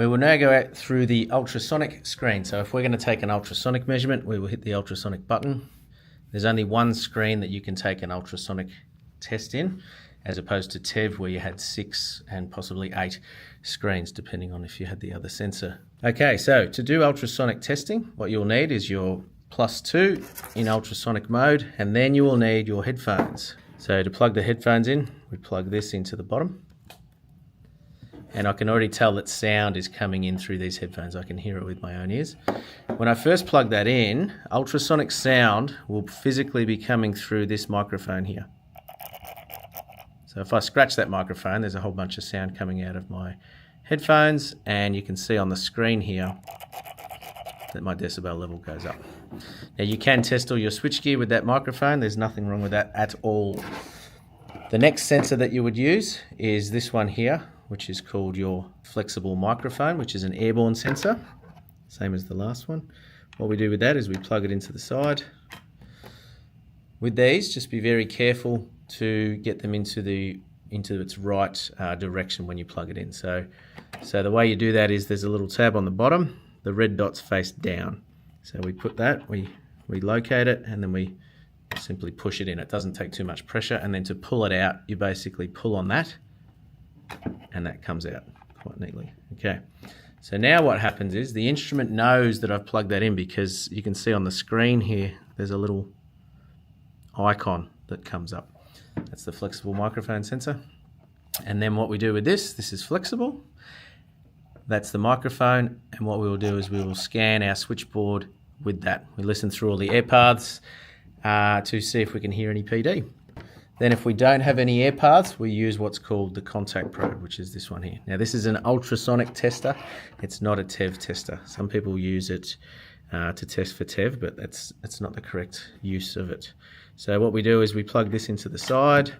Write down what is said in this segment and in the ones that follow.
We will now go out through the ultrasonic screen. So if we're going to take an ultrasonic measurement, we will hit the ultrasonic button. There's only one screen that you can take an ultrasonic test in, as opposed to TEV where you had 6 and possibly 8 screens, depending on if you had the other sensor. Okay, so to do ultrasonic testing, what you'll need is your +2 in ultrasonic mode, and then you will need your headphones. So to plug the headphones in, we plug this into the bottom. And I can already tell that sound is coming in through these headphones. I can hear it with my own ears. When I first plug that in, ultrasonic sound will physically be coming through this microphone here. So if I scratch that microphone, there's a whole bunch of sound coming out of my headphones, and you can see on the screen here that my decibel level goes up. Now you can test all your switchgear with that microphone. There's nothing wrong with that at all. The next sensor that you would use is this one here, which is called your flexible microphone, which is an airborne sensor, same as the last one. What we do with that is we plug it into the side. With these, just be very careful to get them into its right direction when you plug it in. So the way you do that is there's a little tab on the bottom, the red dots face down. So we put that, we locate it, and then we simply push it in. It doesn't take too much pressure, and then to pull it out, you basically pull on that, and that comes out quite neatly. Okay, so now what happens is the instrument knows that I've plugged that in, because you can see on the screen here there's a little icon that comes up. That's the flexible microphone sensor. And then what we do with this is flexible. That's the microphone, and what we will do is we will scan our switchboard with that. We listen through all the air paths to see if we can hear any PD. Then if we don't have any air paths, we use what's called the contact probe, which is this one here. Now this is an ultrasonic tester. It's not a TEV tester. Some people use it to test for TEV, but that's not the correct use of it. So what we do is we plug this into the side.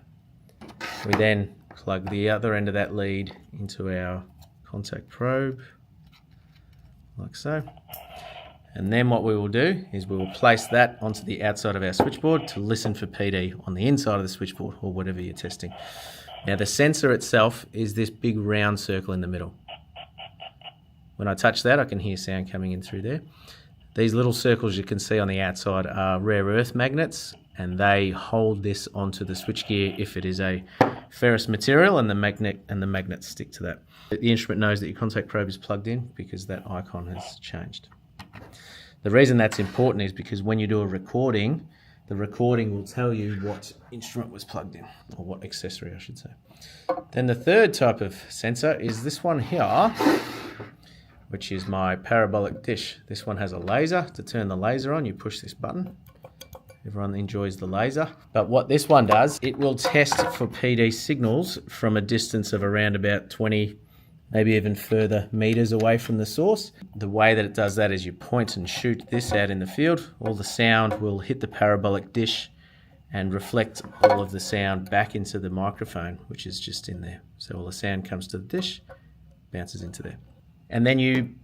We then plug the other end of that lead into our contact probe, like so. And then what we will do is we will place that onto the outside of our switchboard to listen for PD on the inside of the switchboard, or whatever you're testing. Now the sensor itself is this big round circle in the middle. When I touch that, I can hear sound coming in through there. These little circles you can see on the outside are rare earth magnets, and they hold this onto the switchgear if it is a ferrous material, and the magnets stick to that. The instrument knows that your contact probe is plugged in because that icon has changed. The reason that's important is because when you do a recording, the recording will tell you what instrument was plugged in, or what accessory I should say. Then the third type of sensor is this one here, which is my parabolic dish. This one has a laser. To turn the laser on, you push this button. Everyone enjoys the laser. But what this one does, it will test for PD signals from a distance of around about 20, maybe even further meters away from the source. The way that it does that is you point and shoot this out in the field. All the sound will hit the parabolic dish and reflect all of the sound back into the microphone, which is just in there. So all the sound comes to the dish, bounces into there. And then you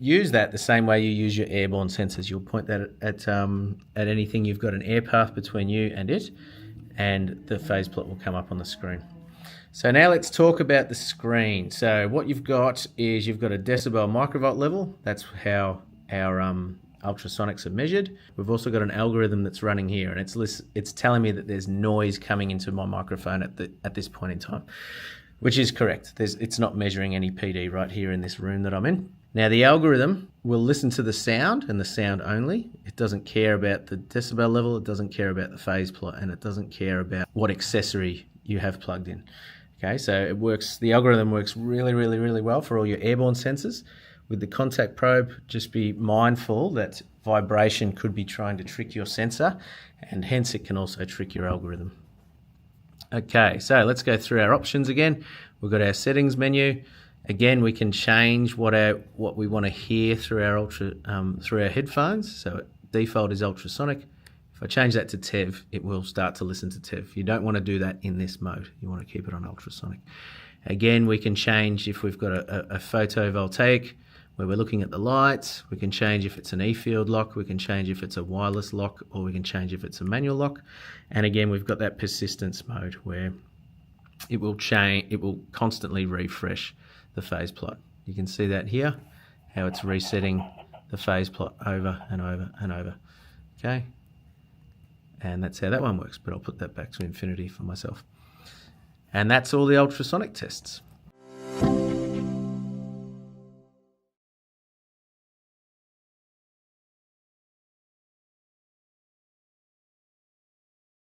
use that the same way you use your airborne sensors. You'll point that at anything you've got an air path between you and it, and the phase plot will come up on the screen. So now let's talk about the screen. So what you've got is you've got a decibel microvolt level. That's how our ultrasonics are measured. We've also got an algorithm that's running here, and it's telling me that there's noise coming into my microphone at this point in time, which is correct. It's not measuring any PD right here in this room that I'm in. Now the algorithm will listen to the sound and the sound only. It doesn't care about the decibel level, it doesn't care about the phase plot, and it doesn't care about what accessory you have plugged in. Okay, so it works. The algorithm works really, really, really well for all your airborne sensors. With the contact probe, just be mindful that vibration could be trying to trick your sensor, and hence it can also trick your algorithm. Okay, so let's go through our options again. We've got our settings menu. Again, we can change what we want to hear through our headphones. So default is ultrasonic. If I change that to TEV, it will start to listen to TEV. You don't want to do that in this mode. You want to keep it on ultrasonic. Again, we can change if we've got a photovoltaic where we're looking at the lights. We can change if it's an E-field lock. We can change if it's a wireless lock, or we can change if it's a manual lock. And again, we've got that persistence mode where it will constantly refresh the phase plot. You can see that here, how it's resetting the phase plot over and over and over. Okay, and that's how that one works, but I'll put that back to infinity for myself. And that's all the ultrasonic tests.